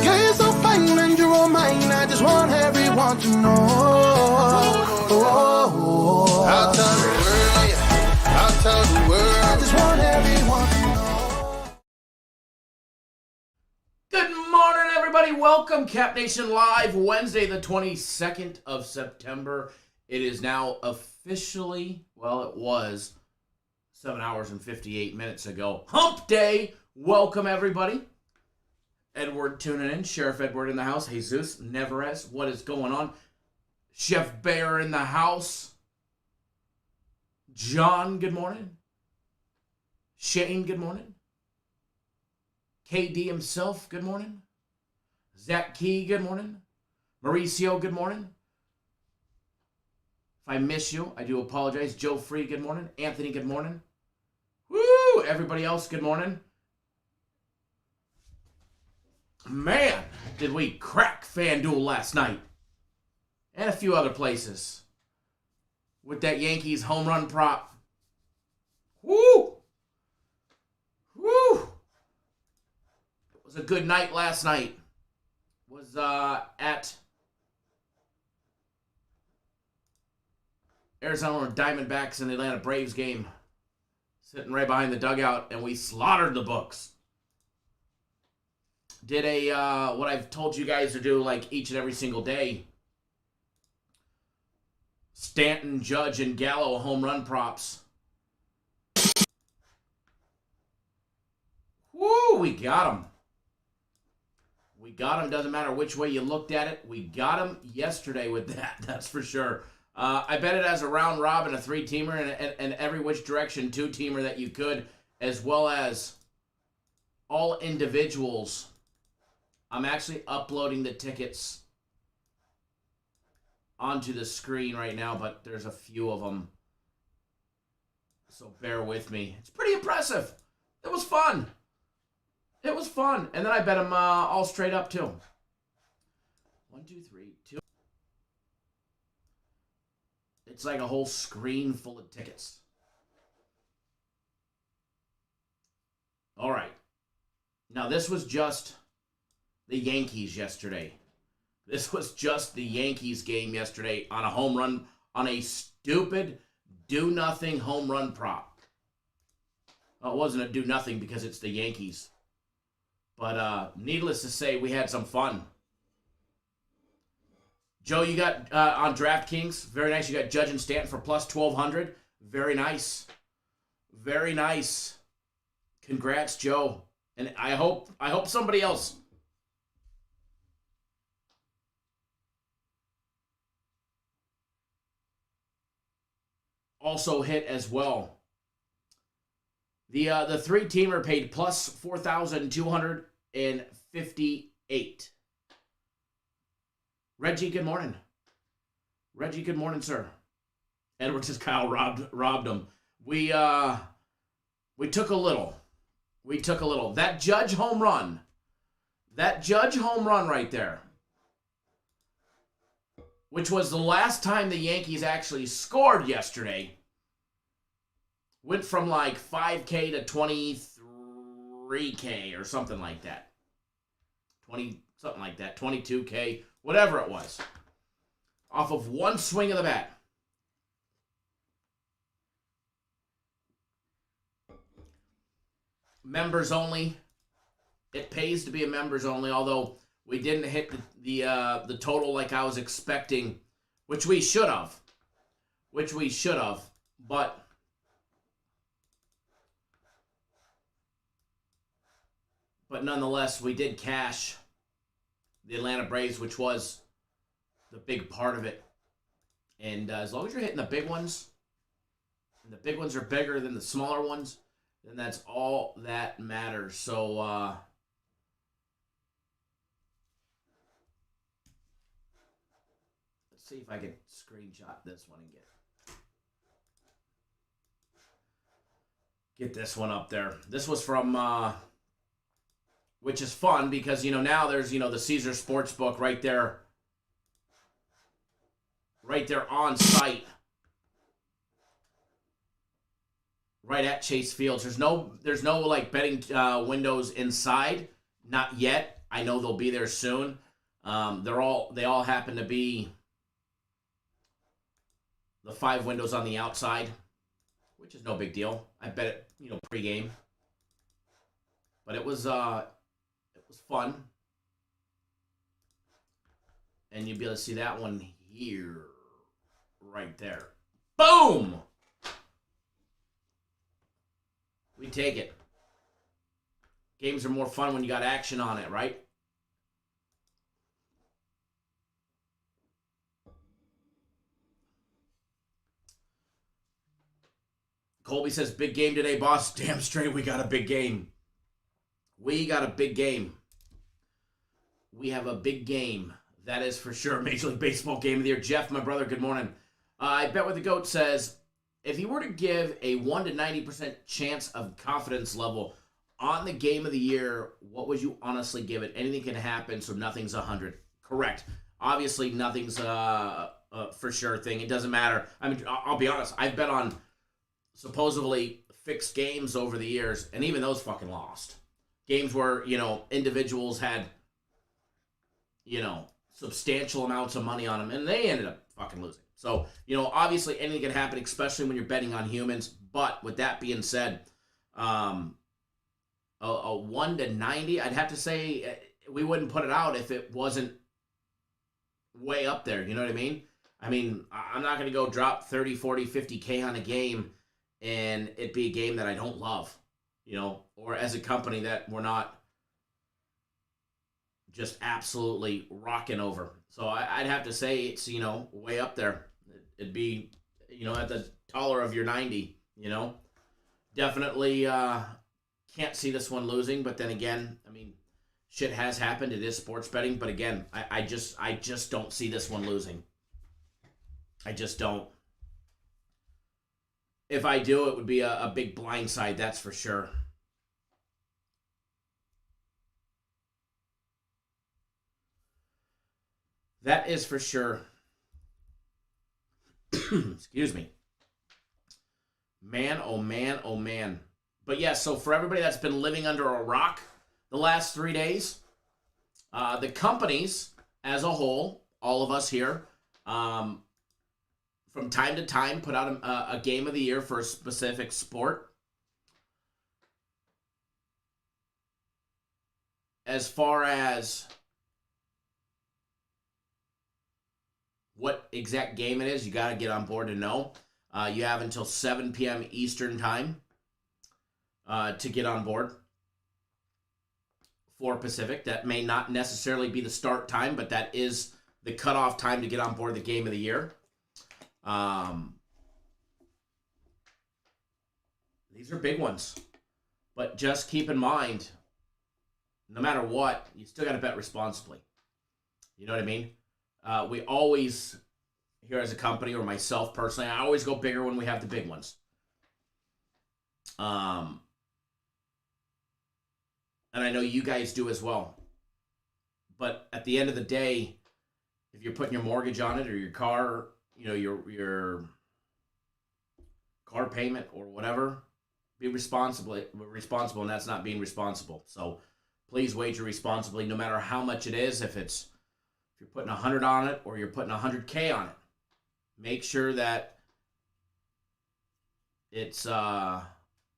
Girl, you're so fine and you're all mine. I just want everyone to know. I'll tell the world, yeah. I'll tell the world. I just want everyone to know. Good morning, everybody. Welcome, Cap Nation Live, Wednesday, the 22nd of September. It is now officially, well, it was 7 hours and 58 minutes ago. Hump Day. Welcome, everybody. Edward tuning in. Sheriff Edward in the house. Jesus Neverez. What is going on? Chef Bear in the house. John, good morning. Shane, good morning. KD himself, good morning. Zach Key, good morning. Mauricio, good morning. If I miss you, I do apologize. Joe Free, good morning. Anthony, good morning. Woo! Everybody else, good morning. Man, did we crack FanDuel last night. And a few other places. With that Yankees home run prop. Woo! Woo! It was a good night last night. Was at Arizona Diamondbacks and the Atlanta Braves game. Sitting right behind the dugout, and we slaughtered the books. Did what I've told you guys to do like each and every single day. Stanton, Judge, and Gallo home run props. Woo, we got them. We got them. Doesn't matter which way you looked at it. We got them yesterday with that. That's for sure. I bet it as a round robin, a three-teamer, and every which direction two-teamer that you could, as well as all individuals. I'm actually uploading the tickets onto the screen right now, but there's a few of them. So bear with me. It's pretty impressive. It was fun. It was fun. And then I bet them all straight up, too. 1, 2, 3, 2. It's like a whole screen full of tickets. All right. Now, this was just the Yankees yesterday. This was just the Yankees game yesterday on a home run, on a stupid do-nothing home run prop. Well, it wasn't a do-nothing because it's the Yankees. But needless to say, we had some fun. Joe, you got on DraftKings, very nice. You got Judge and Stanton for plus 1,200. Very nice. Very nice. Congrats, Joe. And I hope somebody else also hit as well. The three-teamer paid plus 4,258. Reggie, good morning. Reggie, good morning, sir. Edward says Kyle robbed him. We took a little. We took a little. That Judge home run right there, which was the last time the Yankees actually scored yesterday, went from like 5K to 23K or something like that. 22K, whatever it was. Off of one swing of the bat. Members only. It pays to be a members only, although we didn't hit the total like I was expecting, which we should have. But nonetheless, we did cash the Atlanta Braves, which was the big part of it. And as long as you're hitting the big ones, and the big ones are bigger than the smaller ones, then that's all that matters. So, let's see if I can screenshot this one and get this one up there. This was from, which is fun because, now there's, the Caesar Sportsbook right there on site. Right at Chase Fields. There's no like betting windows inside. Not yet. I know they'll be there soon. They all happen to be the 5 windows on the outside, which is no big deal. I bet it, pregame. But it was fun. And you'll be able to see that one here, right there. Boom! We take it. Games are more fun when you got action on it, right? Colby says, big game today, boss. Damn straight, we got a big game. We got a big game. We have a big game. That is for sure. Major League Baseball game of the year. Jeff, my brother, good morning. I bet what the GOAT says, if you were to give a 1 to 90% chance of confidence level on the game of the year, what would you honestly give it? Anything can happen, so nothing's 100. Correct. Obviously, nothing's for sure thing. It doesn't matter. I mean, I'll be honest. I've bet on supposedly fixed games over the years, and even those fucking lost. Games where, individuals had, substantial amounts of money on them, and they ended up fucking losing. So, obviously anything can happen, especially when you're betting on humans. But with that being said, a 1 to 90, I'd have to say we wouldn't put it out if it wasn't way up there. You know what I mean? I mean, I'm not going to go drop 30, 40, 50K on a game and it be a game that I don't love, or as a company that we're not just absolutely rocking over. So I'd have to say it's, way up there. It'd be, at the taller of your 90, Definitely can't see this one losing, but then again, I mean, shit has happened. It is sports betting, but again, I just don't see this one losing. I just don't. If I do, it would be a big blindside, that's for sure. That is for sure. Excuse me. Man, oh man, oh man. But yeah, so for everybody that's been living under a rock the last 3 days, the companies as a whole, all of us here, from time to time put out a game of the year for a specific sport. As far as what exact game it is, you got to get on board to know. You have until 7 p.m. Eastern time to get on board for Pacific. That may not necessarily be the start time, but that is the cutoff time to get on board the game of the year. These are big ones. But just keep in mind, no matter what, you still got to bet responsibly. You know what I mean? We always, here as a company or myself personally, I always go bigger when we have the big ones. And I know you guys do as well. But at the end of the day, if you're putting your mortgage on it or your car, your car payment or whatever, be responsible, and that's not being responsible. So please wager responsibly, no matter how much it is. If you're putting 100 on it or you're putting 100K on it, make sure that it's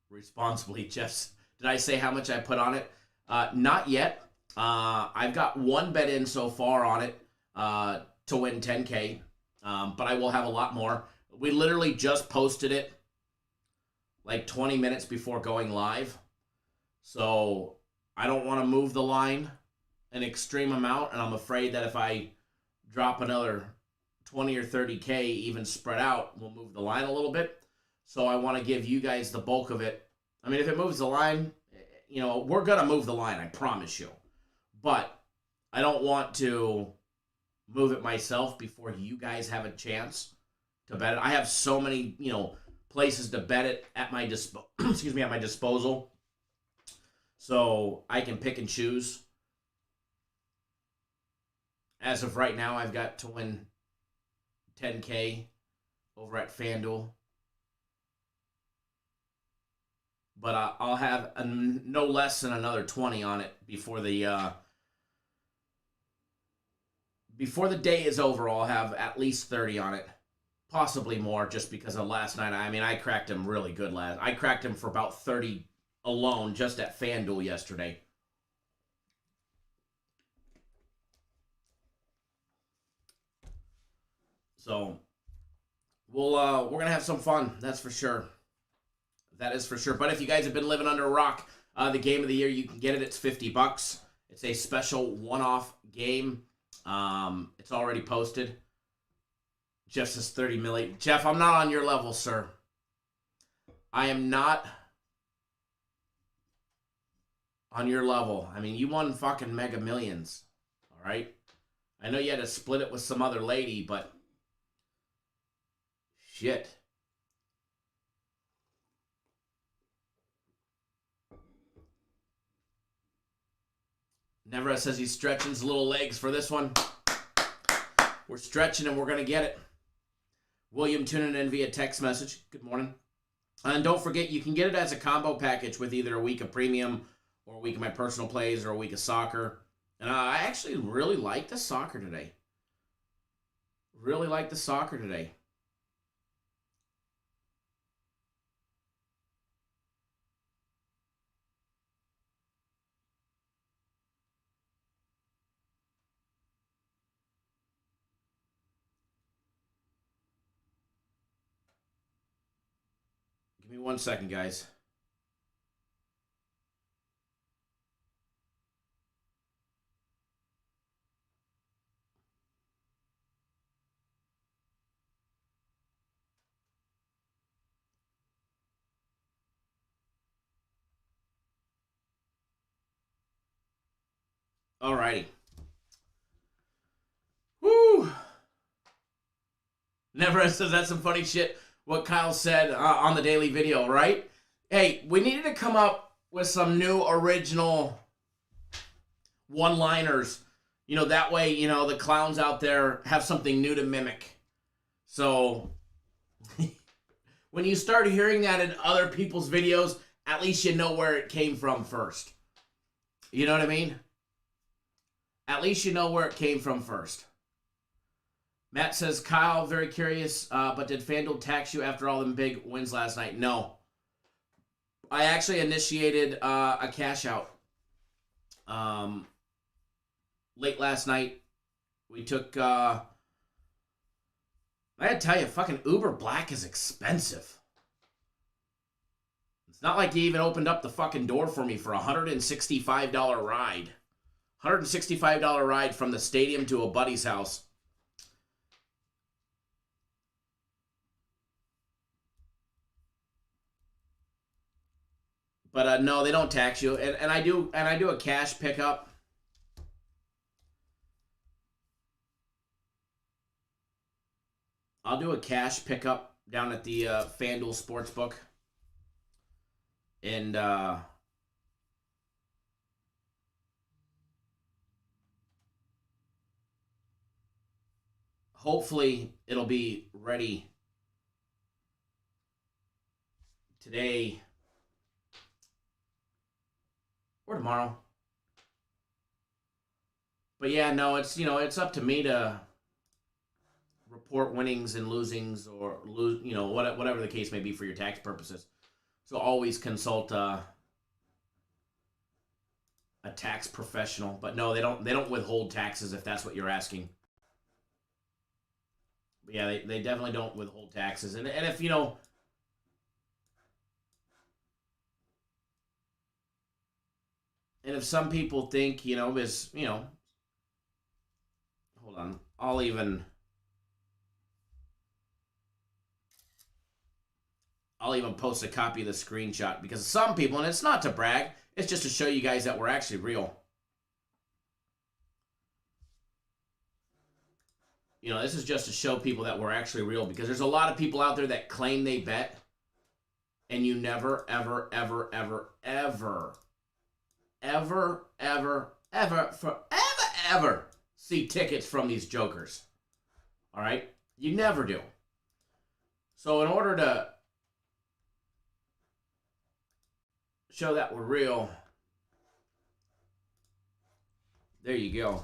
responsibly. Jeff, did I say how much I put on it? Not yet. I've got one bet in so far on it to win 10K, but I will have a lot more. We literally just posted it like 20 minutes before going live, so I don't want to move the line an extreme amount, and I'm afraid that if I drop another 20 or 30K even spread out, we'll move the line a little bit. So I want to give you guys the bulk of it. I mean, if it moves the line, we're going to move the line, I promise you. But I don't want to move it myself before you guys have a chance to bet it. I have so many, places to bet it at my at my disposal. So I can pick and choose. As of right now, I've got to win $10K over at FanDuel. But I'll have no less than another 20 on it before the day is over. I'll have at least 30 on it. Possibly more, just because of last night. I mean, I cracked him really good last. I cracked him for about 30 alone just at FanDuel yesterday. So we're gonna have some fun. That's for sure. That is for sure. But if you guys have been living under a rock, the game of the year, you can get it. It's $50. It's a special one-off game. It's already posted. Jeff says 30 million. Jeff, I'm not on your level, sir. I am not on your level. I mean, you won fucking Mega Millions. All right? I know you had to split it with some other lady, but shit. Nevra says he's stretching his little legs for this one. We're stretching and we're going to get it. William tuning in via text message. Good morning. And don't forget, you can get it as a combo package with either a week of premium or a week of my personal plays or a week of soccer. And I actually really like the soccer today. Really like the soccer today. Give me 1 second, guys. Alrighty. Woo! Never says that's some funny shit. What Kyle said on the daily video, right? Hey, we needed to come up with some new original one-liners. That way, the clowns out there have something new to mimic. So, when you start hearing that in other people's videos, at least you know where it came from first. You know what I mean? At least you know where it came from first. Matt says, Kyle, very curious, but did FanDuel tax you after all them big wins last night? No. I actually initiated a cash out. Late last night, we took, I gotta tell you, fucking Uber Black is expensive. It's not like he even opened up the fucking door for me for a $165 ride. $165 ride from the stadium to a buddy's house. But no, they don't tax you, and I do a cash pickup. I'll do a cash pickup down at the FanDuel Sportsbook, and hopefully it'll be ready today or tomorrow. But yeah, no, it's up to me to report winnings and losings, or whatever the case may be for your tax purposes. So always consult a tax professional. But no, they don't withhold taxes if that's what you're asking. But yeah, they definitely don't withhold taxes. And if and if some people think, is, hold on, I'll I'll even post a copy of the screenshot because some people, and it's not to brag, it's just to show you guys that we're actually real. You know, this is just to show people that we're actually real because there's a lot of people out there that claim they bet and you never, ever, ever, ever, ever, ever, ever, ever, forever, ever see tickets from these jokers. All right? You never do. So in order to show that we're real, there you go.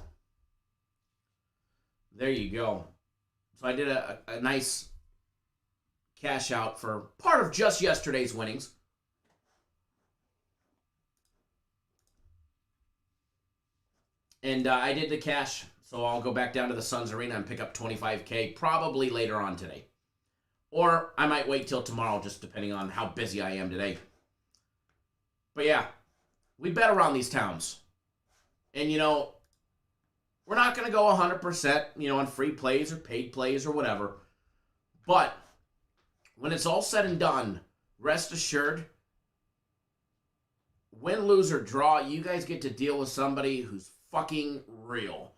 There you go. So I did a nice cash out for part of just yesterday's winnings. And I did the cash, so I'll go back down to the Suns Arena and pick up $25K probably later on today. Or I might wait till tomorrow, just depending on how busy I am today. But yeah, we bet around these towns. And, you know, we're not going to go 100%, you know, on free plays or paid plays or whatever. But when it's all said and done, rest assured, win, lose, or draw, you guys get to deal with somebody who's fucking real.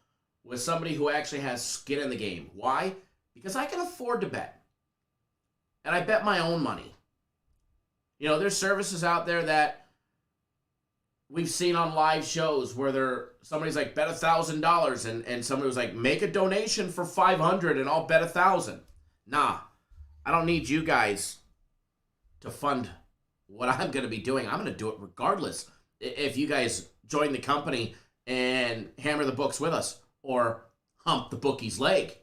With somebody who actually has skin in the game. Why? Because I can afford to bet. And I bet my own money. You know, there's services out there that we've seen on live shows where somebody's like, bet $1,000, and somebody was like, make a donation for $500 and I'll bet $1,000. Nah, I don't need you guys to fund what I'm going to be doing. I'm going to do it regardless. If you guys join the company and hammer the books with us or hump the bookie's leg.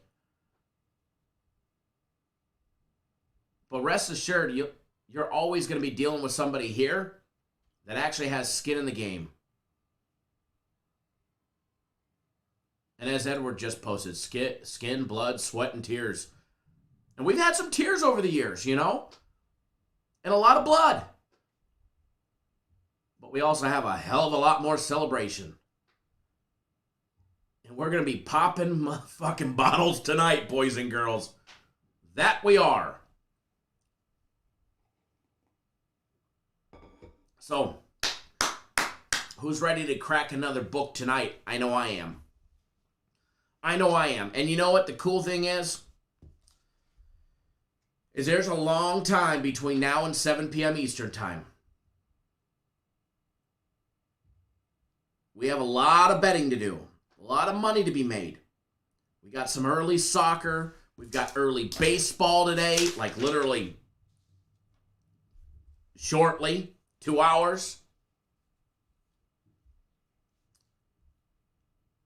But rest assured, you're always going to be dealing with somebody here that actually has skin in the game. And as Edward just posted, skin, blood, sweat, and tears. And we've had some tears over the years, you know? And a lot of blood. But we also have a hell of a lot more celebration. And we're going to be popping fucking bottles tonight, boys and girls. That we are. So, who's ready to crack another book tonight? I know I am. I know I am. And you know what the cool thing is there's a long time between now and 7 p.m. Eastern time. We have a lot of betting to do. A lot of money to be made. We got some early soccer. We've got early baseball today, like literally shortly. 2 hours.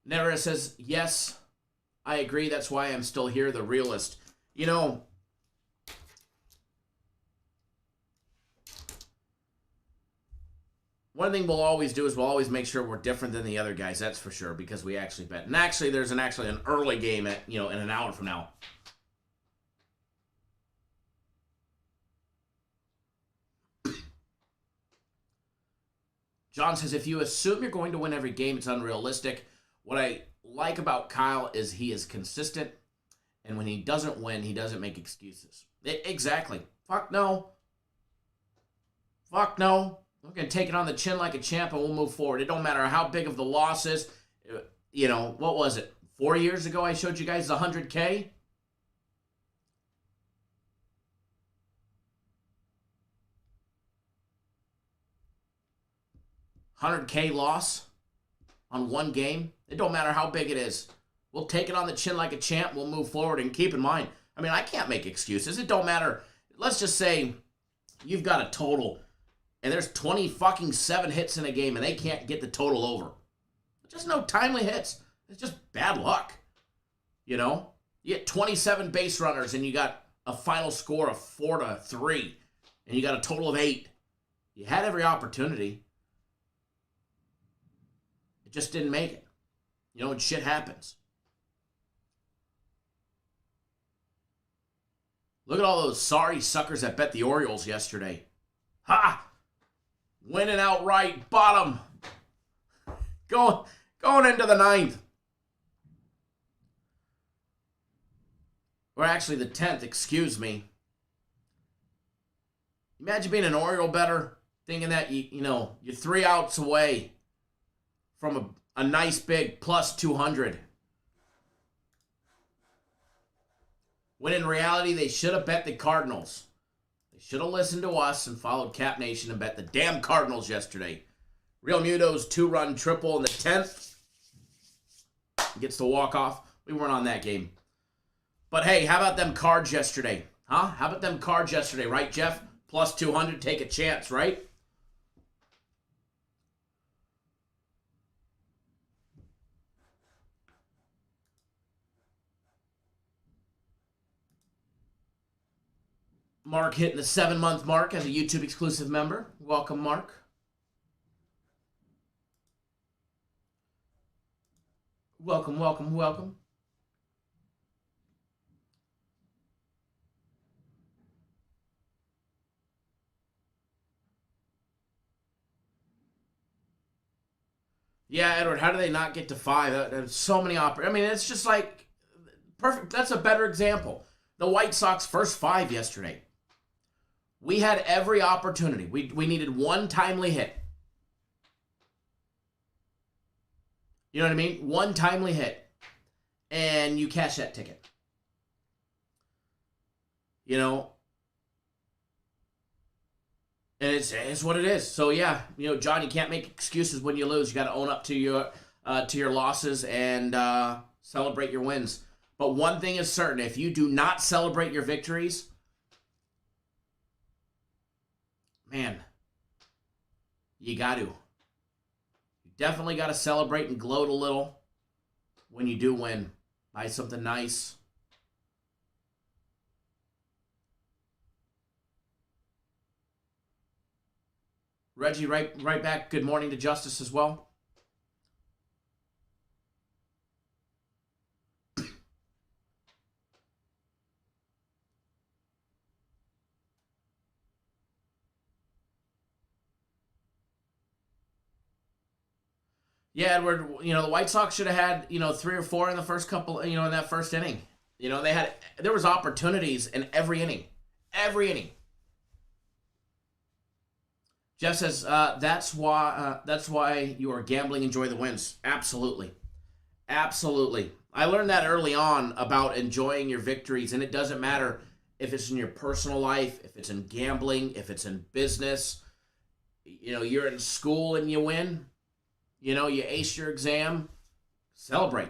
Nevera says, yes, I agree. That's why I'm still here, the realist. You know, one thing we'll always do is we'll always make sure we're different than the other guys. That's for sure, because we actually bet. And actually, there's an early game at, in an hour from now. John says, if you assume you're going to win every game, it's unrealistic. What I like about Kyle is he is consistent, and when he doesn't win, he doesn't make excuses. Exactly. Fuck no. Fuck no. I'm going to take it on the chin like a champ, and we'll move forward. It don't matter how big of the loss is. What was it? 4 years ago I showed you guys the 100K? $100K loss on one game. It don't matter how big it is. We'll take it on the chin like a champ. We'll move forward, and keep in mind, I mean, I can't make excuses. It don't matter. Let's just say you've got a total, and there's 7 hits in a game, and they can't get the total over. Just no timely hits. It's just bad luck. You get 27 base runners, and you got a final score of 4-3, and you got a total of 8. You had every opportunity. It just didn't make it. And shit happens. Look at all those sorry suckers that bet the Orioles yesterday. Ha! Winning outright, bottom. Going into the 9th. Or actually the 10th, excuse me. Imagine being an Oriole bettor, thinking that you're 3 outs away from a nice big plus 200. When in reality, they should have bet the Cardinals. They should have listened to us and followed Cap Nation and bet the damn Cardinals yesterday. Real Muto's 2-run triple in the 10th. He gets the walk-off. We weren't on that game. But hey, how about them Cards yesterday? Huh? How about them Cards yesterday, right, Jeff? Plus 200, take a chance, right? Mark hitting the 7-month mark as a YouTube exclusive member. Welcome, Mark. Welcome, welcome, welcome. Yeah, Edward, how do they not get to 5? There's so many I mean, it's just like perfect. That's a better example. The White Sox first 5 yesterday. We had every opportunity. We needed one timely hit. You know what I mean? One timely hit. And you cash that ticket. You know? And it's what it is. So, yeah. You know, John, you can't make excuses when you lose. You got to own up to your losses and celebrate your wins. But one thing is certain. If you do not celebrate your victories, man, you got to. You definitely got to celebrate and gloat a little when you do win. Buy something nice. Reggie, right back. Good morning to Justice as well. Yeah, Edward, you know, the White Sox should have had, 3 or 4 in the first couple, in that first inning. You know, there was opportunities in every inning. Every inning. Jeff says, that's why you are gambling, enjoy the wins. Absolutely. Absolutely. I learned that early on about enjoying your victories, and it doesn't matter if it's in your personal life, if it's in gambling, if it's in business. You know, you're in school and you win. You know, you ace your exam. Celebrate.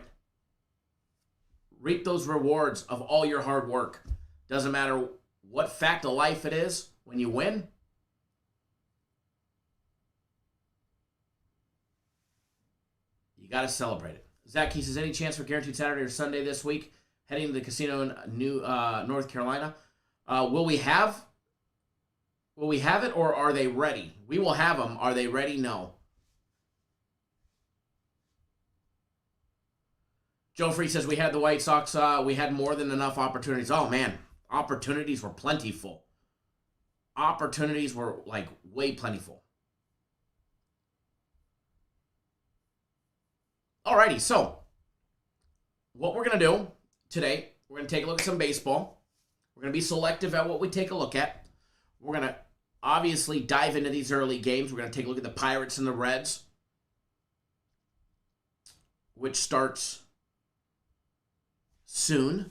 Reap those rewards of all your hard work. Doesn't matter what fact of life it is. When you win, you got to celebrate it. Zach, he says, any chance for guaranteed Saturday or Sunday this week? Heading to the casino in North Carolina. Will we have it, or are they ready? We will have them. Are they ready? No. Joe Free says, we had the White Sox. We had more than enough opportunities. Oh, man. Opportunities were plentiful. Opportunities were, way plentiful. Alrighty, so what we're going to do today, we're going to take a look at some baseball. We're going to be selective at what we take a look at. We're going to obviously dive into these early games. We're going to take a look at the Pirates and the Reds, which starts soon.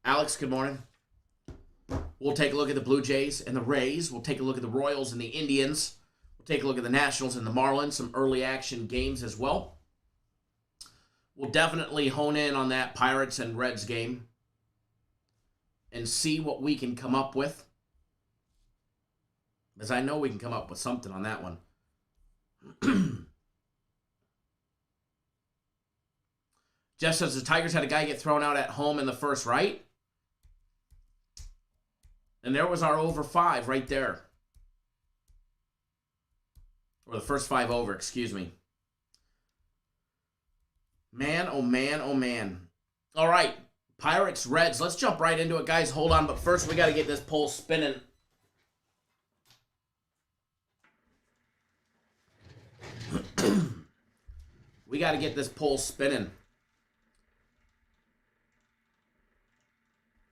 Alex, good morning. We'll take a look at the Blue Jays and the Rays. We'll take a look at the Royals and the Indians. We'll take a look at the Nationals and the Marlins, some early action games as well. We'll definitely hone in on that Pirates and Reds game and see what we can come up with. Because I know we can come up with something on that one. Jeff says the Tigers had a guy get thrown out at home in the first, right? And there was our over 5 right there. Or the first 5 over, excuse me. Man, oh man, oh man. All right, Pirates, Reds. Let's jump right into it, guys. Hold on, but first we got to get this poll spinning. We got to get this poll spinning.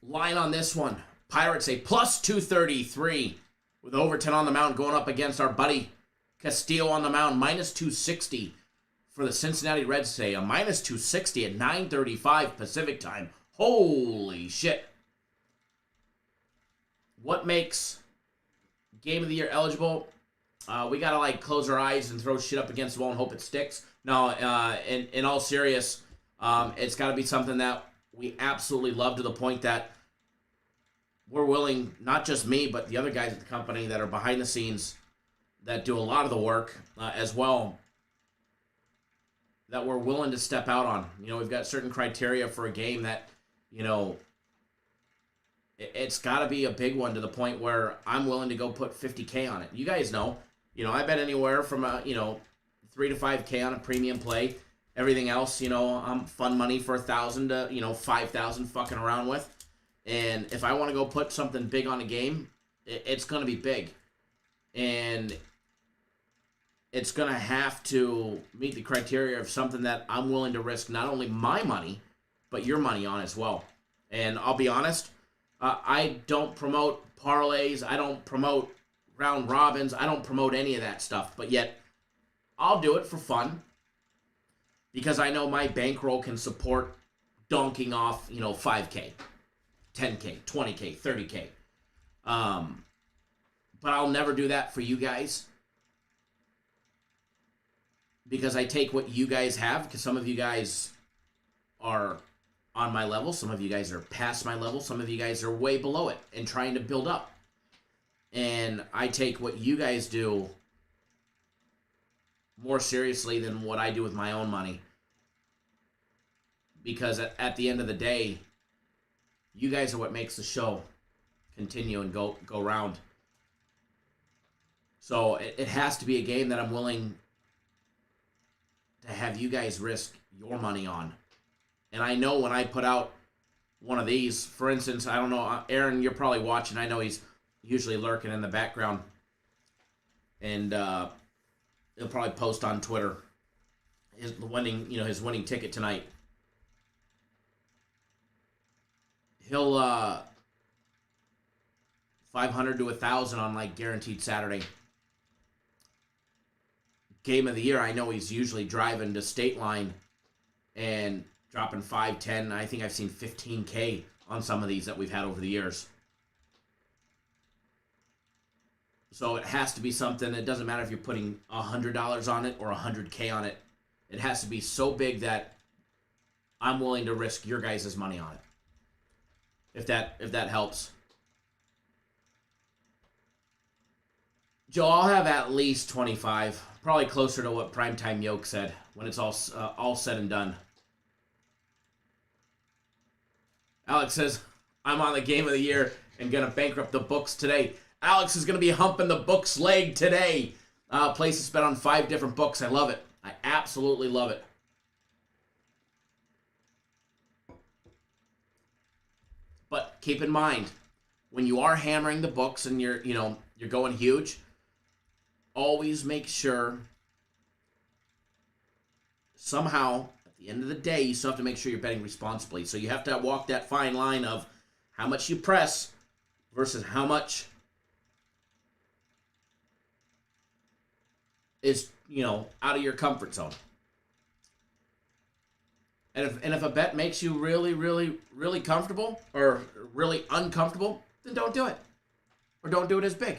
Line on this one. Pirates a plus 233 with Overton on the mound going up against our buddy Castillo on the mound, minus 260 for the Cincinnati Reds today. A minus 260 at 9:35 Pacific time. Holy shit. What makes Game of the Year eligible? We got to like close our eyes and throw shit up against the wall and hope it sticks. No, in all serious, it's got to be something that we absolutely love to the point that we're willing, not just me, but the other guys at the company that are behind the scenes that do a lot of the work as well, that we're willing to step out on. You know, we've got certain criteria for a game that, you know, it's got to be a big one to the point where I'm willing to go put $50K on it. You guys know, you know, I bet anywhere from, $3 to $5K on a premium play. Everything else, you know, I'm fun money for $1,000 to, $5,000 fucking around with. And if I want to go put something big on a game, it's going to be big. And it's going to have to meet the criteria of something that I'm willing to risk not only my money, but your money on as well. And I'll be honest, I don't promote parlays. I don't promote round robins. I don't promote any of that stuff. But yet, I'll do it for fun because I know my bankroll can support donking off, 5K, 10K, 20K, 30K. But I'll never do that for you guys because I take what you guys have, because some of you guys are on my level, some of you guys are past my level, some of you guys are way below it and trying to build up. And I take what you guys do more seriously than what I do with my own money. Because at the end of the day, you guys are what makes the show continue and go round. So it has to be a game that I'm willing to have you guys risk your money on. And I know when I put out one of these, for instance, I don't know, Aaron, you're probably watching. I know he's usually lurking in the background. And he'll probably post on Twitter his winning ticket tonight. He'll 500 to 1,000 on like guaranteed Saturday. Game of the Year, I know he's usually driving to State Line and dropping 5, 10. I think I've seen 15K on some of these that we've had over the years. So it has to be something. It doesn't matter if you're putting $100 on it or 100K on it. It has to be so big that I'm willing to risk your guys' money on it. If that helps. Joe, I'll have at least 25. Probably closer to what Primetime Yoke said when it's all said and done. Alex says, I'm on the Game of the Year and going to bankrupt the books today. Alex is going to be humping the book's leg today. Place to bet on 5 different books. I love it. I absolutely love it. But keep in mind, when you are hammering the books and you're going huge, always make sure somehow at the end of the day you still have to make sure you're betting responsibly. So you have to walk that fine line of how much you press versus how much is, out of your comfort zone. And if a bet makes you really, really, really comfortable or really uncomfortable, then don't do it. Or don't do it as big,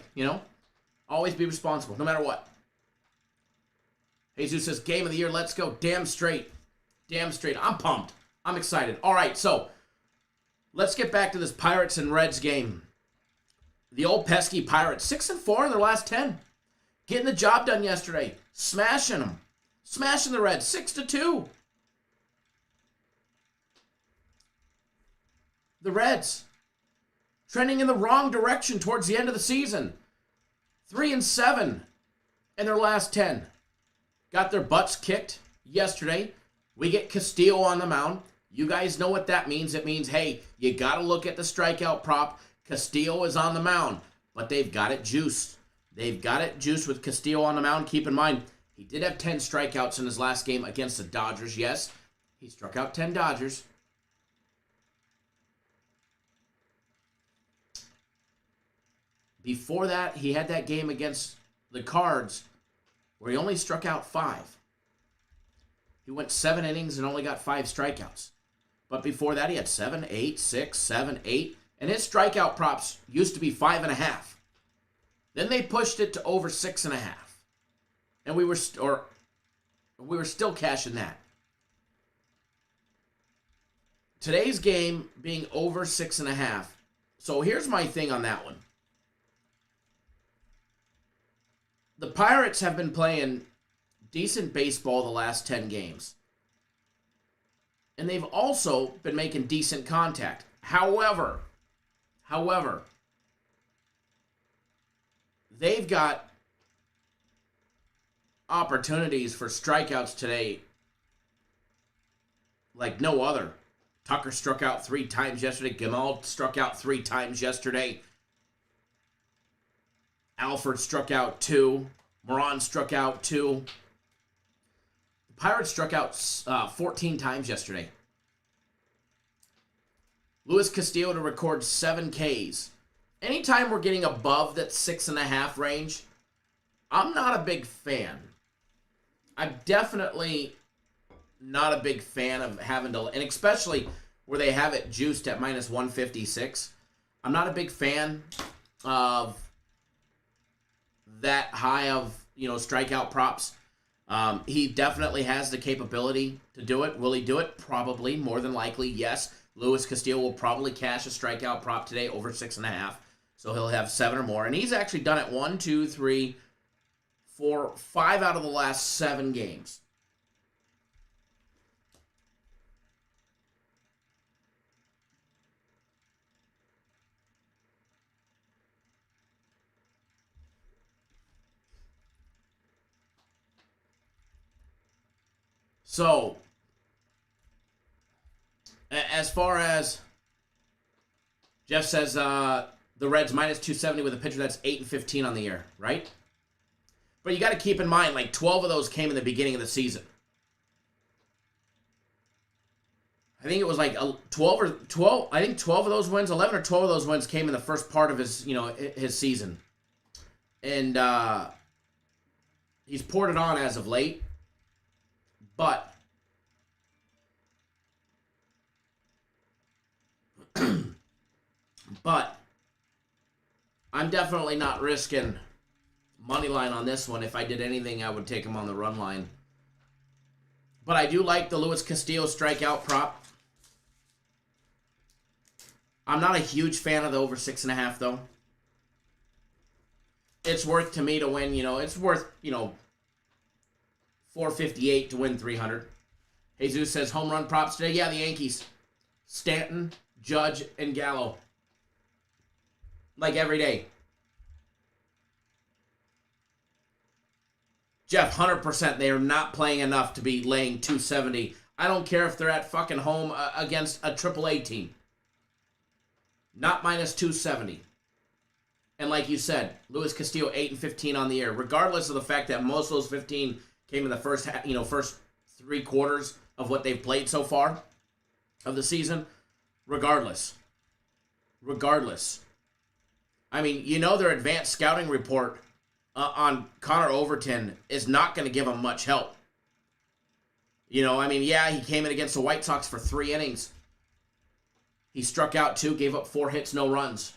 Always be responsible, no matter what. Jesus says, Game of the Year, let's go. Damn straight. Damn straight. I'm pumped. I'm excited. All right, so let's get back to this Pirates and Reds game. The old pesky Pirates, 6-4 in their last 10. Getting the job done yesterday. Smashing them. Smashing the Reds, 6-2. The Reds trending in the wrong direction towards the end of the season. 3-7 in their last 10. Got their butts kicked yesterday. We get Castillo on the mound. You guys know what that means. It means, hey, you got to look at the strikeout prop. Castillo is on the mound, but they've got it juiced. They've got it juiced with Castillo on the mound. Keep in mind, he did have 10 strikeouts in his last game against the Dodgers. Yes, he struck out 10 Dodgers. Before that, he had that game against the Cards where he only struck out 5. He went 7 innings and only got 5 strikeouts. But before that, he had 7, 8, 6, 7, 8. And his strikeout props used to be 5.5. Then they pushed it to over 6.5. And we were still cashing that. Today's game being over 6.5. So here's my thing on that one. The Pirates have been playing decent baseball the last 10 games. And they've also been making decent contact. However, they've got opportunities for strikeouts today like no other. Tucker struck out 3 times yesterday. Gamal struck out 3 times yesterday. Alford struck out 2. Moran struck out 2. The Pirates struck out 14 times yesterday. Luis Castillo to record 7 Ks. Anytime we're getting above that 6.5 range, I'm not a big fan. I'm definitely not a big fan of having to, and especially where they have it juiced at minus 156. I'm not a big fan of that high of, strikeout props. He definitely has the capability to do it. Will he do it? Probably. More than likely, yes. Luis Castillo will probably cash a strikeout prop today over 6.5. So he'll have 7 or more. And he's actually done it 1, 2, 3, 4, 5 out of the last 7 games. So, as far as Jeff says, the Reds minus 270 with a pitcher that's 8-15 on the year, right? But you got to keep in mind, like 12 of those came in the beginning of the season. I think it was like 12. I think 12 of those wins, 11 or 12 of those wins came in the first part of his season, and he's poured it on as of late. But I'm definitely not risking money line on this one. If I did anything, I would take him on the run line. But I do like the Luis Castillo strikeout prop. I'm not a huge fan of the over 6.5 though. It's worth to me to win, it's worth, 458 to win 300. Jesus says home run props today. Yeah, the Yankees. Stanton, Judge, and Gallo. Like every day. Jeff, 100%. They are not playing enough to be laying 270. I don't care if they're at fucking home against a AAA team. Not minus 270. And like you said, Luis Castillo 8-15 on the year. Regardless of the fact that most of those 15 came in the first 3 quarters of what they've played so far of the season. Regardless. I mean, their advanced scouting report on Connor Overton is not going to give him much help. He came in against the White Sox for 3 innings. He struck out 2, gave up 4 hits, no runs.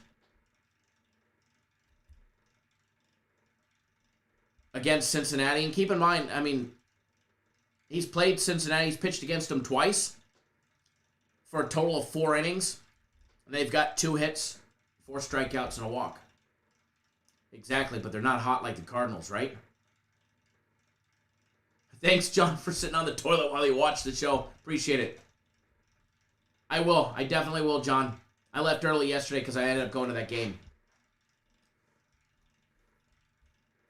Against Cincinnati. And keep in mind, he's played Cincinnati. He's pitched against them twice for a total of 4 innings. And they've got 2 hits, 4 strikeouts, and a walk. Exactly, but they're not hot like the Cardinals, right? Thanks, John, for sitting on the toilet while you watch the show. Appreciate it. I will. I definitely will, John. I left early yesterday because I ended up going to that game.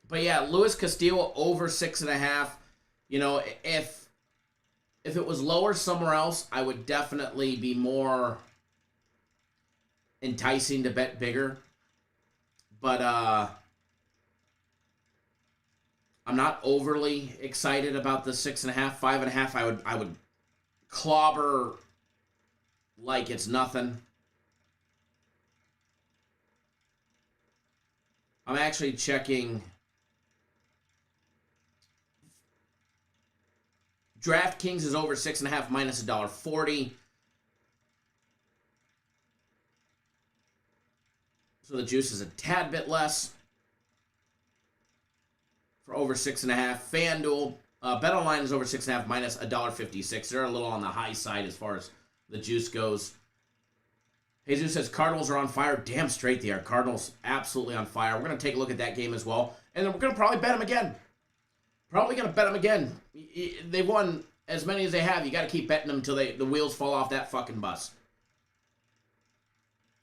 But yeah, Luis Castillo over 6.5. If it was lower somewhere else, I would definitely be more enticing to bet bigger. But I'm not overly excited about the 6.5, 5.5. I would clobber like it's nothing. I'm actually checking. DraftKings is over 6.5 minus $1.40. So the juice is a tad bit less for over 6.5. FanDuel, BetOnline is over 6.5 minus $1.56. They're a little on the high side as far as the juice goes. Jesus says Cardinals are on fire. Damn straight they are. Cardinals absolutely on fire. We're going to take a look at that game as well. And then we're going to probably bet them again. Probably going to bet them again. They won as many as they have. You got to keep betting them until the wheels fall off that fucking bus.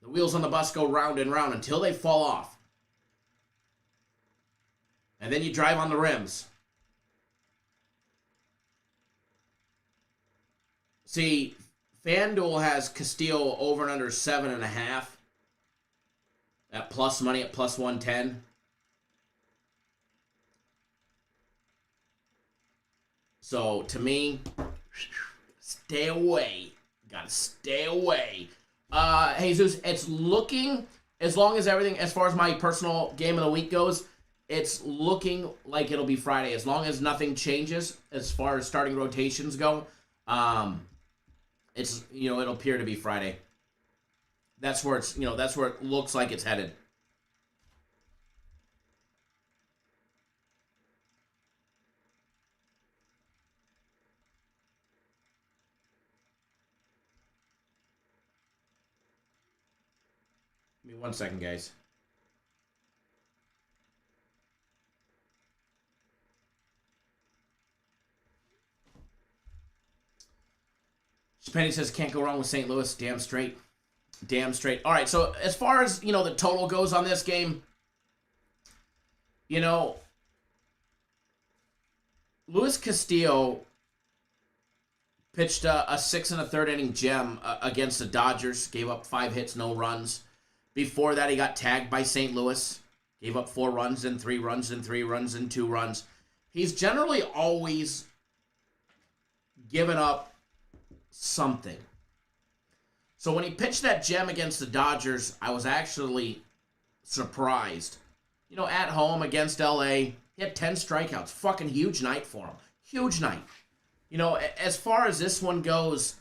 The wheels on the bus go round and round until they fall off. And then you drive on the rims. See, FanDuel has Castillo over and under 7.5. At plus money at plus 110. So, to me, stay away. Gotta stay away. Jesus, it's looking, as long as everything, as far as my personal game of the week goes, it's looking like it'll be Friday. As long as nothing changes as far as starting rotations go, it's, it'll appear to be Friday. That's where that's where it looks like it's headed. Give me 1 second, guys. Penny says, can't go wrong with St. Louis. Damn straight. Damn straight. All right, so as far as, the total goes on this game, Luis Castillo pitched a 6 1/3 inning gem against the Dodgers. Gave up 5 hits, no runs. Before that, he got tagged by St. Louis. Gave up 4 runs and 3 runs and 3 runs and 2 runs. He's generally always given up something. So when he pitched that gem against the Dodgers, I was actually surprised. At home against LA, he had 10 strikeouts. Fucking huge night for him. Huge night. As far as this one goes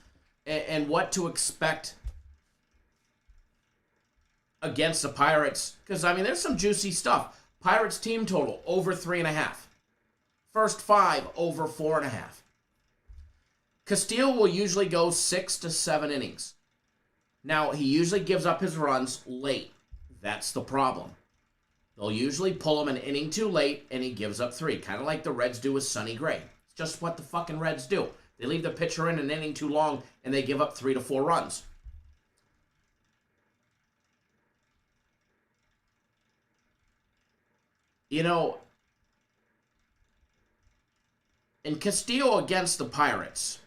and what to expect against the Pirates, because, there's some juicy stuff. Pirates team total, over 3.5. First 5, over 4.5. Castillo will usually go 6 to 7 innings. Now, he usually gives up his runs late. That's the problem. They'll usually pull him an inning too late, and he gives up 3. Kind of like the Reds do with Sonny Gray. It's just what the fucking Reds do. They leave the pitcher in an inning too long, and they give up 3 to 4 runs. And Castillo against the Pirates,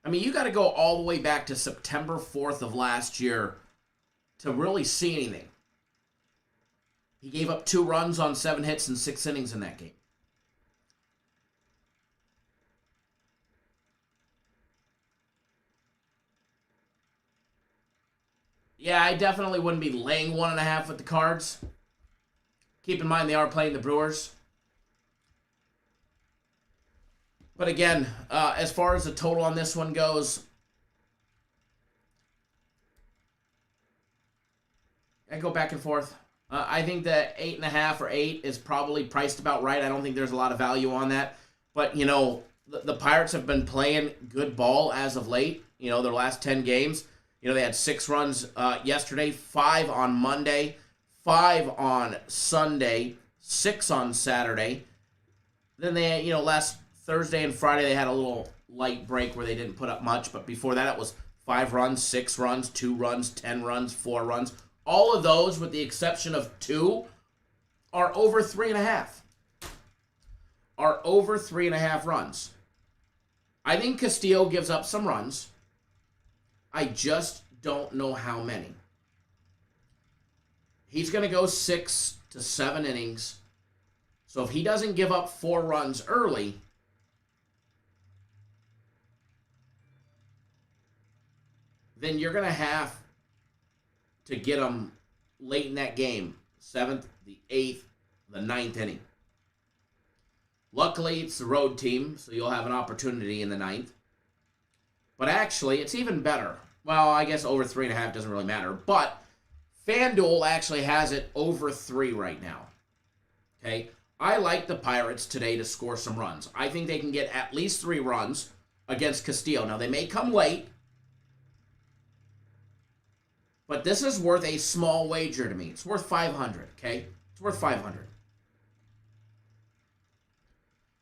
you got to go all the way back to September 4th of last year to really see anything. He gave up 2 runs on 7 hits and 6 innings in that game. Yeah, I definitely wouldn't be laying 1.5 with the Cards. Keep in mind they are playing the Brewers. But again, as far as the total on this one goes, I go back and forth. I think that 8.5 or 8 is probably priced about right. I don't think there's a lot of value on that. But, the Pirates have been playing good ball as of late. Their last 10 games. They had 6 runs yesterday, 5 on Monday, 5 on Sunday, 6 on Saturday. Then they, last Thursday and Friday, they had a little light break where they didn't put up much. But before that, it was 5 runs, 6 runs, 2 runs, 10 runs, 4 runs. All of those, with the exception of 2, are over 3.5. Are over 3.5 runs. I think Castillo gives up some runs. I just don't know how many. He's going to go 6 to 7 innings. So if he doesn't give up 4 runs early, then you're going to have to get him late in that game. 7th, the 8th, the 9th inning. Luckily, it's the road team, so you'll have an opportunity in the 9th. But actually, it's even better. Well, I guess over 3.5 doesn't really matter. But FanDuel actually has it over 3 right now. Okay? I like the Pirates today to score some runs. I think they can get at least 3 runs against Castillo. Now, they may come late. But this is worth a small wager to me. It's worth 500, okay? It's worth 500.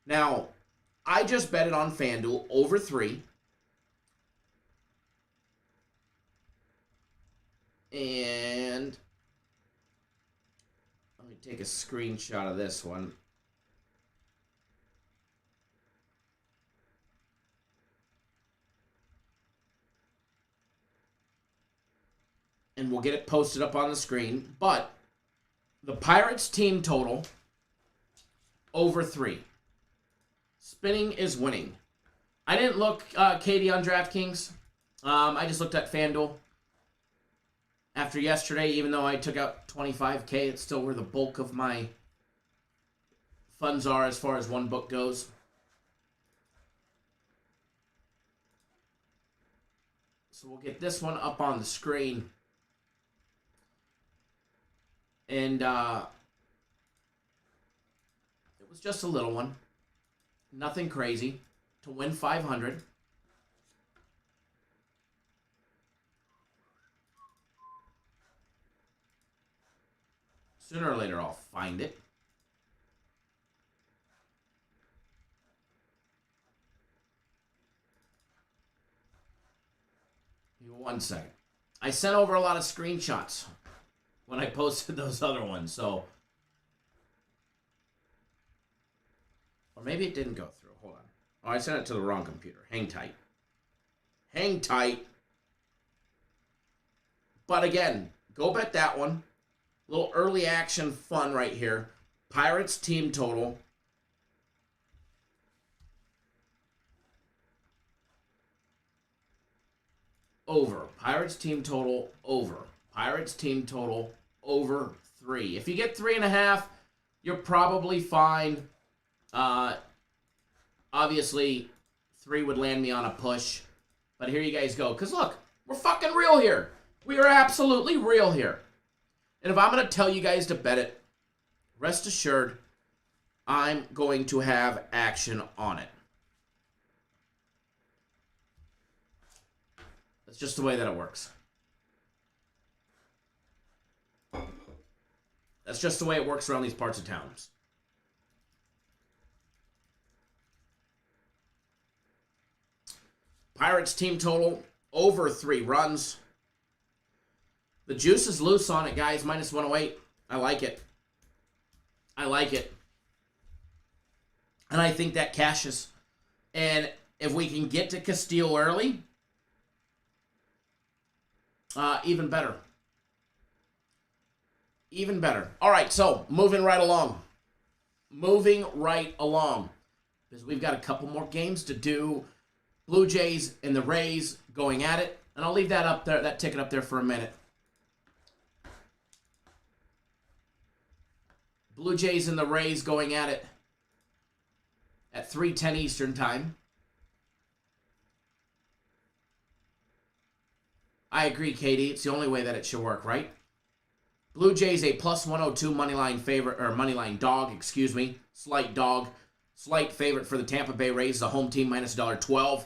Now, I just bet it on FanDuel over 3. And let me take a screenshot of this one. And we'll get it posted up on the screen. But the Pirates team total over 3. Spinning is winning. I didn't look, Katie, on DraftKings. I just looked at FanDuel. After yesterday, even though I took out $25K, it's still where the bulk of my funds are as far as one book goes. So we'll get this one up on the screen. And it was just a little one. Nothing crazy. To win 500. Sooner or later, I'll find it. Give me 1 second. I sent over a lot of screenshots when I posted those other ones, so. Or maybe it didn't go through. Hold on. Oh, I sent it to the wrong computer. Hang tight. Hang tight. But again, go bet that one. Little early action fun right here. Pirates team total. Over. Pirates team total over. Pirates team total over 3. If you get 3.5, you're probably fine. Obviously, 3 would land me on a push. But here you guys go. Because look, we're fucking real here. We are absolutely real here. And if I'm going to tell you guys to bet it, rest assured, I'm going to have action on it. That's just the way that it works. That's just the way it works around these parts of towns. Pirates team total over 3 runs. The juice is loose on it, guys. Minus 108. I like it. I like it. And I think that cashes. And if we can get to Castillo early, even better. Even better. All right, so moving right along. Moving right along. Because we've got a couple more games to do. Blue Jays and the Rays going at it. And I'll leave that up there, that ticket up there for a minute. Blue Jays and the Rays going at it at 3:10 Eastern Time. I agree, Katie. It's the only way that it should work, right? Blue Jays a plus 102 moneyline favorite, or moneyline dog, excuse me. Slight dog. Slight favorite for the Tampa Bay Rays, the home team, minus $1.12.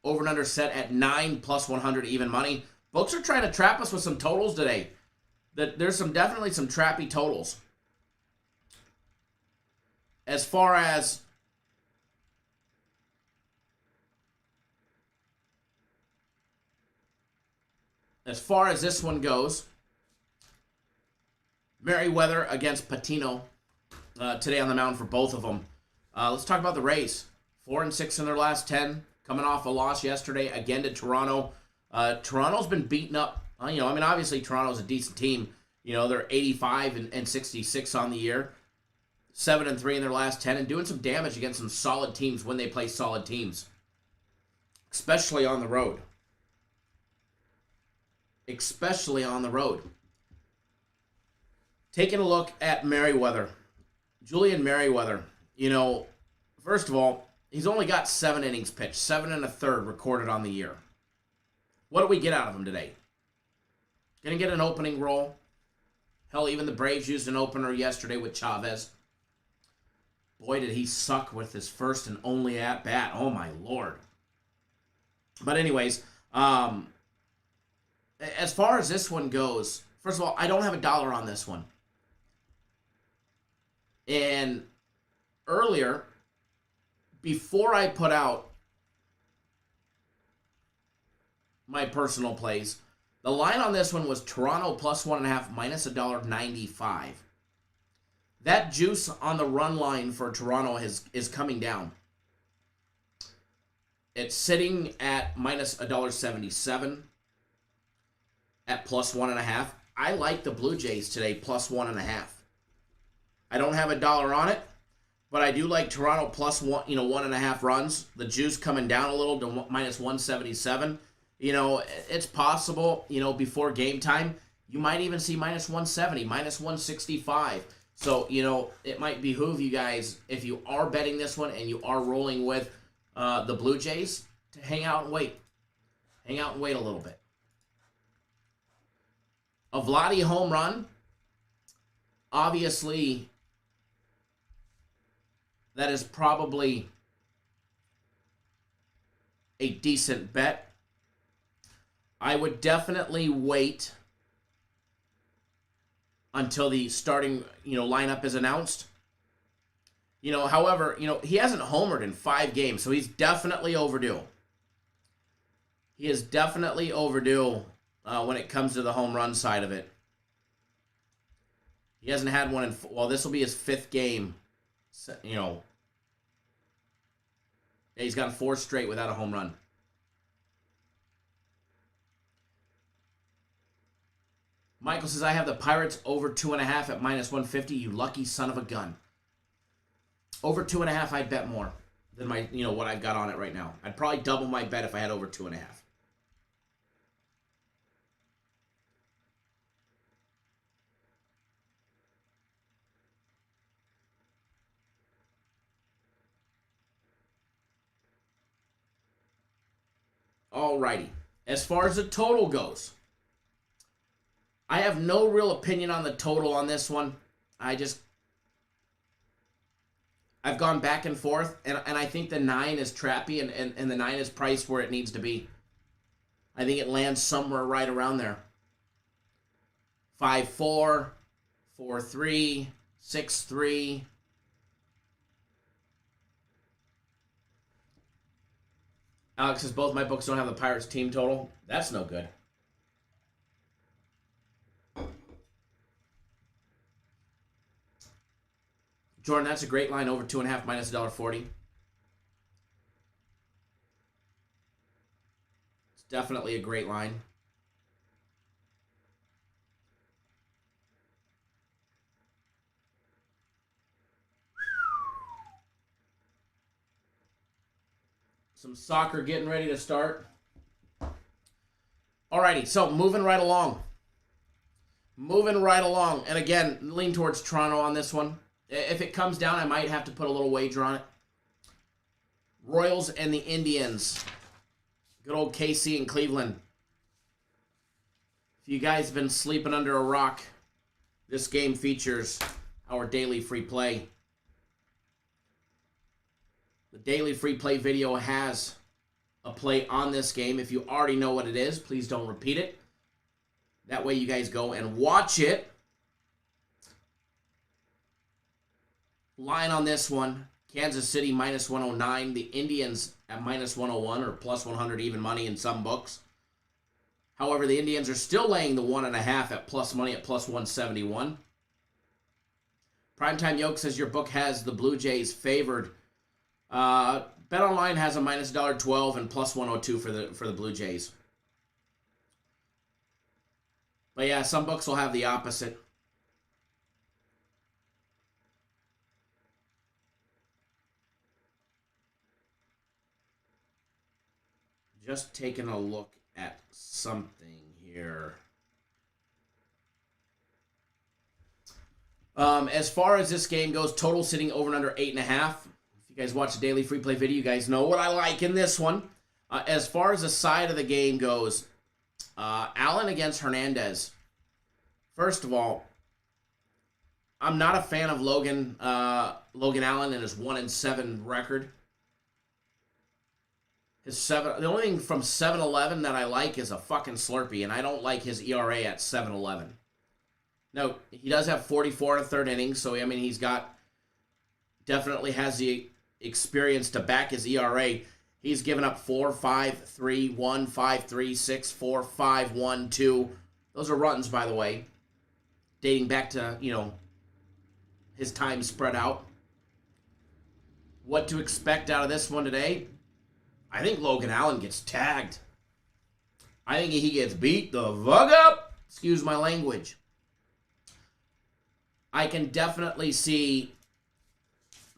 Over and under set at 9, plus 100 even money. Folks are trying to trap us with some totals today. There's definitely some trappy totals. As far as this one goes, Merriweather against Patino today on the mound for both of them. Let's talk about the Rays. 4-6 in their last 10, coming off a loss yesterday again to Toronto. Toronto's been beaten up. Obviously Toronto's a decent team. They're 85 and 66 on the year. 7-3 in their last 10 and doing some damage against some solid teams when they play solid teams. Especially on the road. Especially on the road. Taking a look at Merriweather. Julian Merriweather, first of all, he's only got 7 innings pitched, 7 1/3 recorded on the year. What do we get out of him today? Gonna get an opening role. Hell, even the Braves used an opener yesterday with Chavez. Boy, did he suck with his first and only at-bat. Oh, my Lord. But anyways, as far as this one goes, first of all, I don't have $1 on this one. And earlier, before I put out my personal plays, the line on this one was Toronto plus 1.5 minus $1.95. That juice on the run line for Toronto is coming down. It's sitting at minus $1.77 at plus 1.5. I like the Blue Jays today plus 1.5. I don't have $1 on it, but I do like Toronto plus 1.5 runs. The juice coming down a little to minus 177. It's possible, before game time, you might even see minus 170, minus 165. So, it might behoove you guys, if you are betting this one and you are rolling with the Blue Jays, to hang out and wait. Hang out and wait a little bit. A Vladdy home run, obviously, that is probably a decent bet. I would definitely wait until the starting, lineup is announced. However, he hasn't homered in 5 games, so he's definitely overdue. He is definitely overdue when it comes to the home run side of it. He hasn't had one this will be his 5th game. He's gone 4 straight without a home run. Michael says, I have the Pirates over 2.5 at minus 150. You lucky son of a gun. Over 2.5, I'd bet more than my, what I've got on it right now. I'd probably double my bet if I had over 2.5. Alrighty. As far as the total goes, I have no real opinion on the total on this one. I've gone back and forth, and I think the 9 is trappy, and the 9 is priced where it needs to be. I think it lands somewhere right around there. 5-4, 4-3, 6-3. Alex says both my books don't have the Pirates team total. That's no good. Jordan, that's a great line, over 2.5 minus $1.40. It's definitely a great line. Some soccer getting ready to start. Alrighty, so moving right along. And again, lean towards Toronto on this one. If it comes down, I might have to put a little wager on it. Royals and the Indians. Good old KC and Cleveland. If you guys have been sleeping under a rock, this game features our daily free play. The daily free play video has a play on this game. If you already know what it is, please don't repeat it. That way you guys go and watch it. Line on this one, Kansas City minus 109. The Indians at minus 101 or plus 100 even money in some books. However, the Indians are still laying the 1.5 at plus money at plus 171. Primetime Yoke says your book has the Blue Jays favored. BetOnline has a minus $1.12 and plus 102 for the Blue Jays. But yeah, some books will have the opposite. Just taking a look at something here. As far as this game goes, total sitting over and under 8.5. If you guys watch the daily free play video, you guys know what I like in this one. As far as the side of the game goes, Allen against Hernandez. First of all, I'm not a fan of Logan Allen and his 1-7 record. The only thing from 7-11 that I like is a fucking Slurpee, and I don't like his ERA at 7-11. No, he does have 44 and a third innings, so I mean he's definitely has the experience to back his ERA. He's given up 4, 5, 3, 1, 5, 3, 6, 4, 5, 1, 2. Those are runs, by the way, dating back to, his time spread out. What to expect out of this one today? I think Logan Allen gets tagged. I think he gets beat the fuck up. Excuse my language. I can definitely see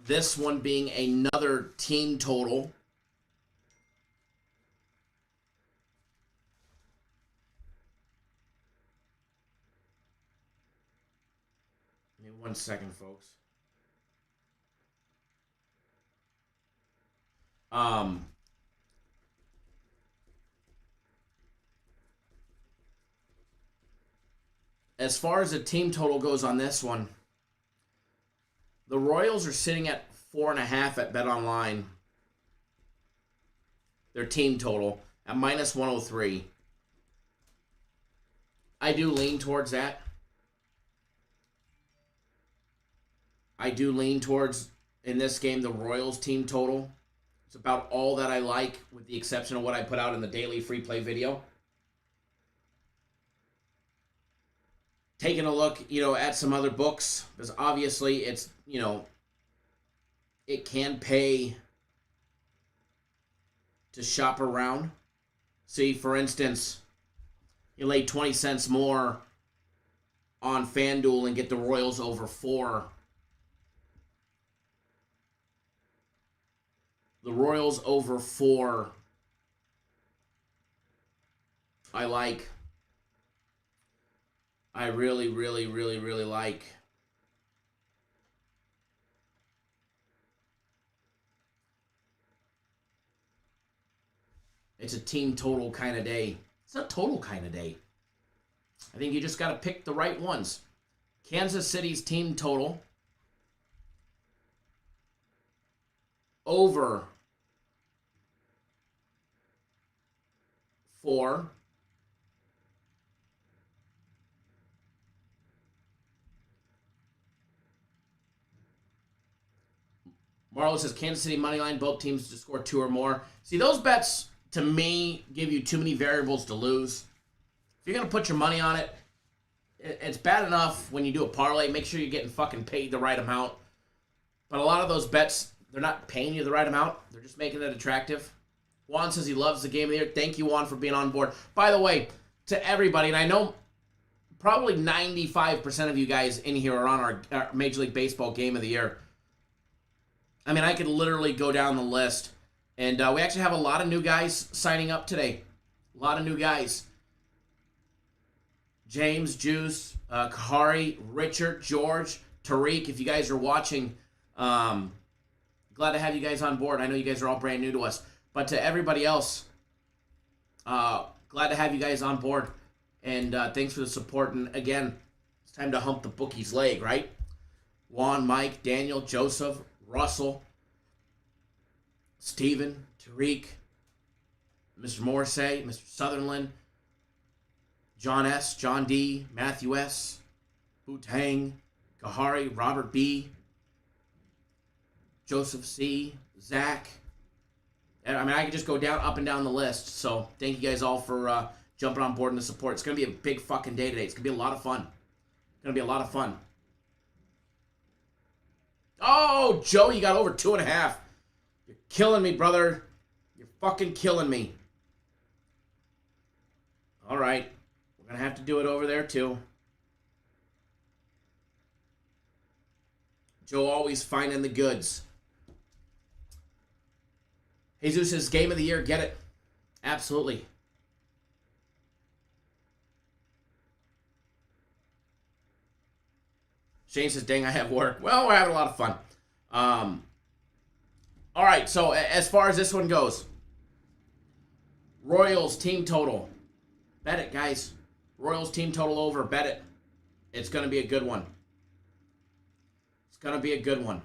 this one being another team total. Give me 1 second, folks. As far as the team total goes on this one, the Royals are sitting at 4.5 at BetOnline. Their team total at -103. I do lean towards that. I do lean towards, in this game, the Royals team total. It's about all that I like, with the exception of what I put out in the daily free play video. Taking a look, at some other books, because obviously it's, it can pay to shop around. See, for instance, you lay 20 cents more on FanDuel and get the Royals over 4. The Royals over 4, I like. I really, really, really, really like. It's a team total kind of day. It's a total kind of day. I think you just got to pick the right ones. Kansas City's team total over 4. Marlo says Kansas City money line, both teams to score 2 or more. See, those bets, to me, give you too many variables to lose. If you're going to put your money on it, it's bad enough when you do a parlay. Make sure you're getting fucking paid the right amount. But a lot of those bets, they're not paying you the right amount. They're just making it attractive. Juan says he loves the game of the year. Thank you, Juan, for being on board. By the way, to everybody, and I know probably 95% of you guys in here are on our Major League Baseball game of the year. I mean, I could literally go down the list. And we actually have a lot of new guys signing up today. A lot of new guys. James, Juice, Kahari, Richard, George, Tariq, if you guys are watching, glad to have you guys on board. I know you guys are all brand new to us. But to everybody else, glad to have you guys on board. And thanks for the support. And again, it's time to hump the bookie's leg, right? Juan, Mike, Daniel, Joseph, Russell, Steven, Tariq, Mr. Morrissey, Mr. Sutherland, John S., John D., Matthew S., Bootang, Kahari, Robert B., Joseph C., Zach. I mean, I could just go up and down the list. So thank you guys all for jumping on board and the support. It's going to be a big fucking day today. It's going to be a lot of fun. It's going to be a lot of fun. Oh, Joe, you got over 2.5. You're killing me, brother. You're fucking killing me. All right. We're going to have to do it over there, too. Joe always finding the goods. Jesus says, game of the year, get it. Absolutely. Shane says, dang, I have work. Well, we're having a lot of fun. All right, so as far as this one goes, Royals team total. Bet it, guys. Royals team total over. Bet it. It's going to be a good one. It's going to be a good one.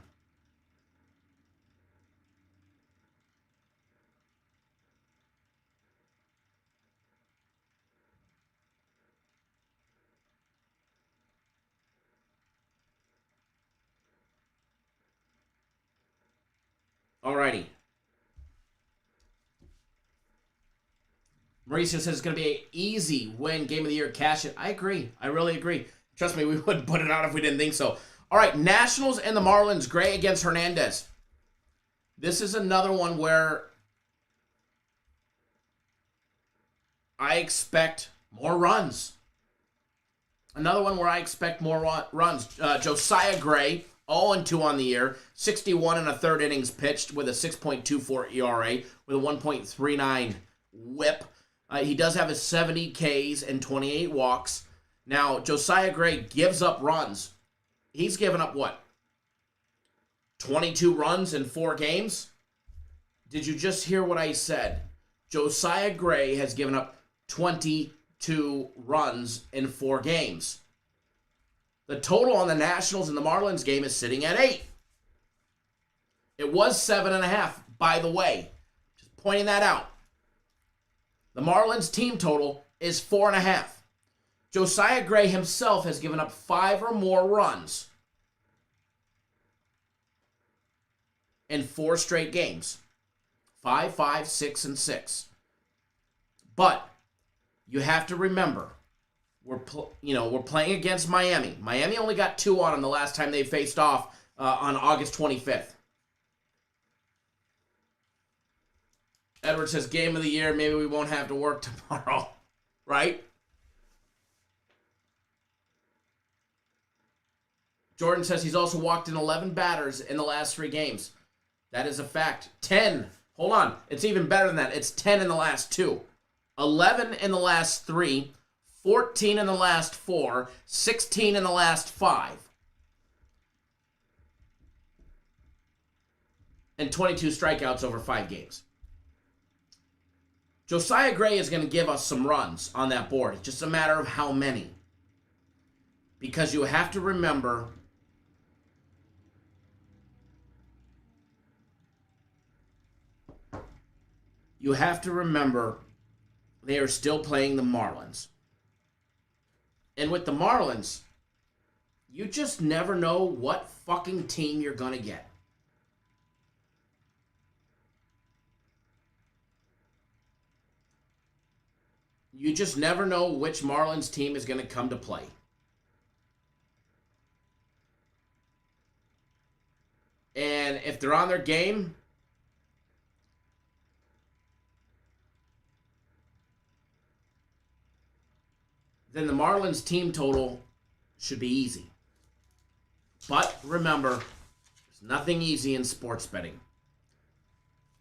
Alrighty. Mauricio says it's going to be an easy win, game of the year, cash it. I agree. I really agree. Trust me, we wouldn't put it out if we didn't think so. All right, Nationals and the Marlins, Gray against Hernandez. This is another one where I expect more runs. Another one where I expect more runs. Josiah Gray, 0-2 on the year, 61 and a third innings pitched with a 6.24 ERA, with a 1.39 whip. He does have his 70 Ks and 28 walks. Now, Josiah Gray gives up runs. He's given up what? 22 runs in 4 games? Did you just hear what I said? Josiah Gray has given up 22 runs in 4 games. The total on the Nationals and the Marlins game is sitting at 8. It was 7.5, by the way. Just pointing that out. The Marlins team total is 4.5. Josiah Gray himself has given up 5 or more runs in 4 straight games. 5, 5, 6, and 6. But you have to remember, we're playing against Miami. Miami only got 2 on him the last time they faced off on August 25th. Edward says, game of the year, maybe we won't have to work tomorrow. Right? Jordan says he's also walked in 11 batters in the last 3 games. That is a fact. 10. Hold on. It's even better than that. It's 10 in the last 2. 11 in the last 3. 14 in the last 4. 16 in the last 5. And 22 strikeouts over 5 games. Josiah Gray is going to give us some runs on that board. It's just a matter of how many. Because you have to remember, they are still playing the Marlins. And with the Marlins, you just never know what fucking team you're going to get. You just never know which Marlins team is going to come to play. And if they're on their game, then the Marlins team total should be easy. But remember, there's nothing easy in sports betting.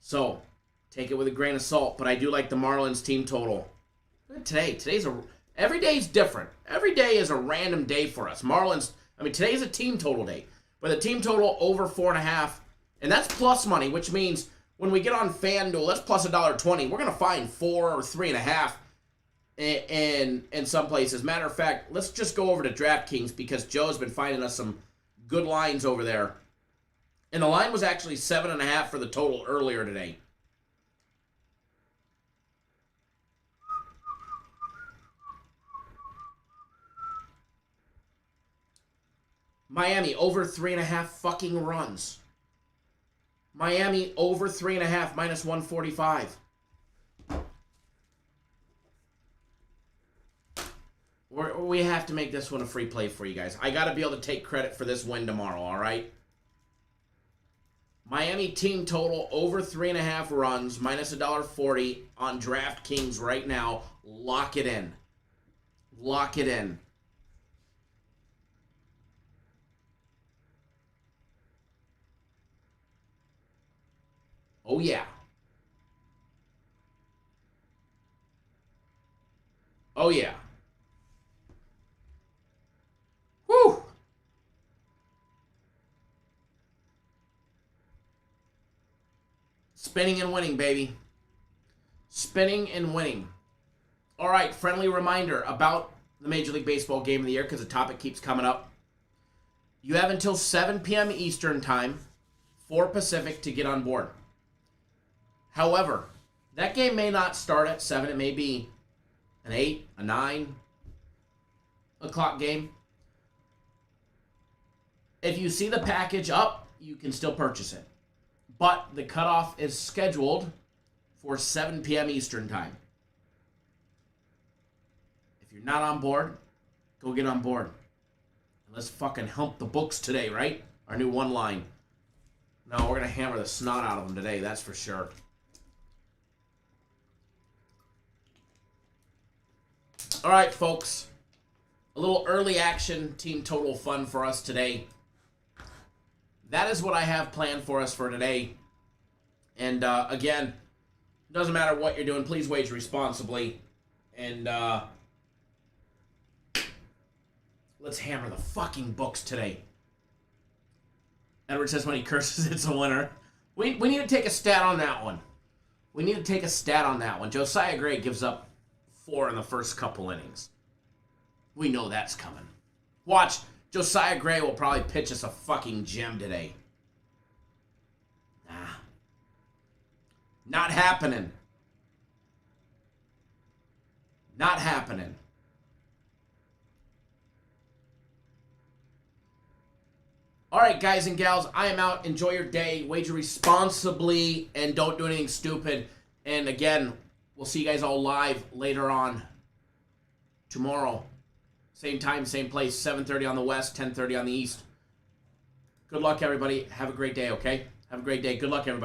So, take it with a grain of salt, but I do like the Marlins team total. Every day is different. Every day is a random day for us. Today's a team total day. But the team total over 4.5, and that's plus money, which means when we get on FanDuel, that's plus $1.20. We're going to find 4 or 3.5 in some places. Matter of fact, let's just go over to DraftKings because Joe's been finding us some good lines over there. And the line was actually 7.5 for the total earlier today. Miami over 3.5 fucking runs. Miami over 3.5 minus 145. We have to make this one a free play for you guys. I got to be able to take credit for this win tomorrow, all right? Miami team total over 3.5 runs, minus $1.40 on DraftKings right now. Lock it in. Lock it in. Oh, yeah. Oh, yeah. Whew. Spinning and winning, baby. Spinning and winning. All right, friendly reminder about the Major League Baseball Game of the Year, because the topic keeps coming up. You have until 7 p.m. Eastern Time, 4 Pacific, to get on board. However, that game may not start at 7. It may be an 8, a 9 o'clock game. If you see the package up, you can still purchase it. But the cutoff is scheduled for 7 p.m. Eastern Time. If you're not on board, go get on board. And let's fucking hump the books today, right? Our new one line. No, we're going to hammer the snot out of them today, that's for sure. All right, folks. A little early action team total fun for us today. That is what I have planned for us for today. And again, doesn't matter what you're doing, please wager responsibly. And let's hammer the fucking books today. Edward says when he curses, it's a winner. We need to take a stat on that one. We need to take a stat on that one. Josiah Gray gives up 4 in the first couple innings. We know that's coming. Watch, Josiah Gray will probably pitch us a fucking gem today. Nah. Not happening. Not happening. All right, guys and gals, I am out. Enjoy your day. Wager responsibly and don't do anything stupid. And again, we'll see you guys all live later on tomorrow. Same time, same place, 7:30 on the west, 10:30 on the east. Good luck, everybody. Have a great day, okay? Have a great day. Good luck, everybody.